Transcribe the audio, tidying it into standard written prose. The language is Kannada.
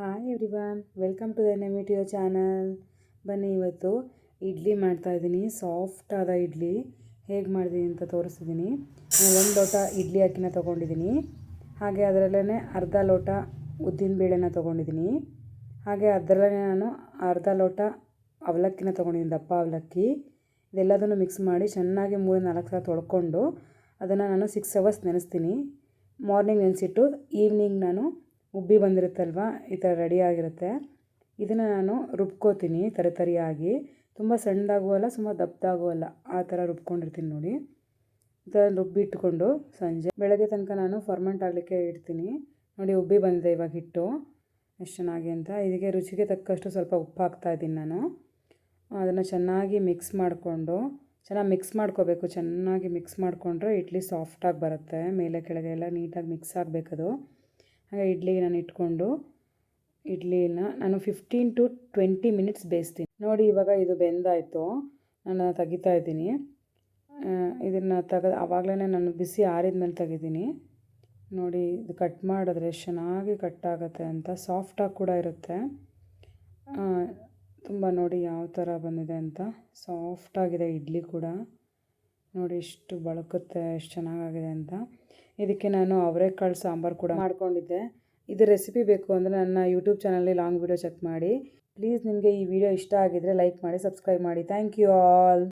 Hi everyone, welcome to the ನೆಮಿಟಿಯೋ ಚಾನಲ್. ಬನ್ನಿ, ಇವತ್ತು ಇಡ್ಲಿ ಮಾಡ್ತಾಯಿದ್ದೀನಿ. ಸಾಫ್ಟಾದ ಇಡ್ಲಿ ಹೇಗೆ ಮಾಡಿದ್ದೀನಿ ಅಂತ ತೋರಿಸ್ತಿದ್ದೀನಿ. ಒಂದು ಲೋಟ ಇಡ್ಲಿ ಅಕ್ಕಿನ ತೊಗೊಂಡಿದ್ದೀನಿ. ಹಾಗೆ ಅದರಲ್ಲೇ ಅರ್ಧ ಲೋಟ ಉದ್ದಿನ ಬೇಳೆನ ತೊಗೊಂಡಿದ್ದೀನಿ. ಹಾಗೆ ಅದರಲ್ಲೇ ನಾನು ಅರ್ಧ ಲೋಟ ಅವಲಕ್ಕಿನ ತೊಗೊಂಡಿದ್ದೀನಿ, ದಪ್ಪ ಅವಲಕ್ಕಿ. ಇದೆಲ್ಲದನ್ನು ಮಿಕ್ಸ್ ಮಾಡಿ ಚೆನ್ನಾಗಿ 3-4 ಸಲ ತೊಳ್ಕೊಂಡು ಅದನ್ನು ನಾನು 6 ಅವರ್ಸ್ ನೆನೆಸ್ತೀನಿ. ಮಾರ್ನಿಂಗ್ ನೆನೆಸಿಟ್ಟು ಈವ್ನಿಂಗ್ ನಾನು ಉಬ್ಬಿ ಬಂದಿರುತ್ತಲ್ವ, ಈ ಥರ ರೆಡಿಯಾಗಿರುತ್ತೆ. ಇದನ್ನು ನಾನು ರುಬ್ಕೋತೀನಿ ತರಿಯಾಗಿ. ತುಂಬ ಸಣ್ಣದಾಗುವಲ್ಲ, ತುಂಬ ದಪ್ಪದಾಗುವಲ್ಲ, ಆ ಥರ ರುಬ್ಕೊಂಡಿರ್ತೀನಿ ನೋಡಿ. ಈ ಥರ ರುಬ್ಬಿಟ್ಕೊಂಡು ಸಂಜೆ ಬೆಳಗ್ಗೆ ತನಕ ನಾನು ಫರ್ಮೆಂಟ್ ಆಗಲಿಕ್ಕೆ ಇಡ್ತೀನಿ. ನೋಡಿ, ಉಬ್ಬಿ ಬಂದಿದೆ ಇವಾಗ ಹಿಟ್ಟು ಎಷ್ಟು ಚೆನ್ನಾಗಿ ಅಂತ. ಇದಕ್ಕೆ ರುಚಿಗೆ ತಕ್ಕಷ್ಟು ಸ್ವಲ್ಪ ಉಪ್ಪು ಹಾಕ್ತಾಯಿದ್ದೀನಿ ನಾನು. ಅದನ್ನು ಚೆನ್ನಾಗಿ ಮಿಕ್ಸ್ ಮಾಡ್ಕೋಬೇಕು. ಚೆನ್ನಾಗಿ ಮಿಕ್ಸ್ ಮಾಡಿಕೊಂಡ್ರೆ ಇಡ್ಲಿ ಸಾಫ್ಟಾಗಿ ಬರುತ್ತೆ. ಮೇಲೆ ಕೆಳಗೆ ಎಲ್ಲ ನೀಟಾಗಿ ಮಿಕ್ಸ್ ಆಗಬೇಕದು. ಹಾಗೆ ಇಡ್ಲಿಗೆ ನಾನು ಇಟ್ಕೊಂಡು ಇಡ್ಲಿನ ನಾನು 15 to 20 ಮಿನಿಟ್ಸ್ ಬೇಯಿಸ್ತೀನಿ. ನೋಡಿ, ಇವಾಗ ಇದು ಬೆಂದಾಯಿತು. ನಾನು ತೆಗಿತಾ ಇದ್ದೀನಿ. ಇದನ್ನು ಆವಾಗಲೇ ನಾನು ಬಿಸಿ ಆರಿದ ಮೇಲೆ ತೆಗಿದ್ದೀನಿ. ನೋಡಿ, ಇದು ಕಟ್ ಮಾಡಿದ್ರೆ ಚೆನ್ನಾಗಿ ಕಟ್ ಆಗುತ್ತೆ ಅಂತ. ಸಾಫ್ಟಾಗಿ ಕೂಡ ಇರುತ್ತೆ. ತುಂಬ ನೋಡಿ ಯಾವ ಥರ ಬಂದಿದೆ ಅಂತ. ಸಾಫ್ಟಾಗಿದೆ ಇಡ್ಲಿ ಕೂಡ. ನೋಡಿ ಎಷ್ಟು ಬಳುಕುತ್ತೆ, ಎಷ್ಟು ಚೆನ್ನಾಗಾಗಿದೆ ಅಂತ. ಇದಕ್ಕೆ ನಾನು ಅವರೆಕಾಳು ಸಾಂಬಾರು ಕೂಡ ಮಾಡ್ಕೊಂಡಿದ್ದೆ. ಇದು ರೆಸಿಪಿ ಬೇಕು ಅಂದರೆ ನನ್ನ ಯೂಟ್ಯೂಬ್ ಚಾನಲಲ್ಲಿ ಲಾಂಗ್ ವಿಡಿಯೋ ಚೆಕ್ ಮಾಡಿ. ಪ್ಲೀಸ್, ನಿಮಗೆ ಈ ವಿಡಿಯೋ ಇಷ್ಟ ಆಗಿದ್ದರೆ ಲೈಕ್ ಮಾಡಿ, ಸಬ್ಸ್ಕ್ರೈಬ್ ಮಾಡಿ. Thank you all.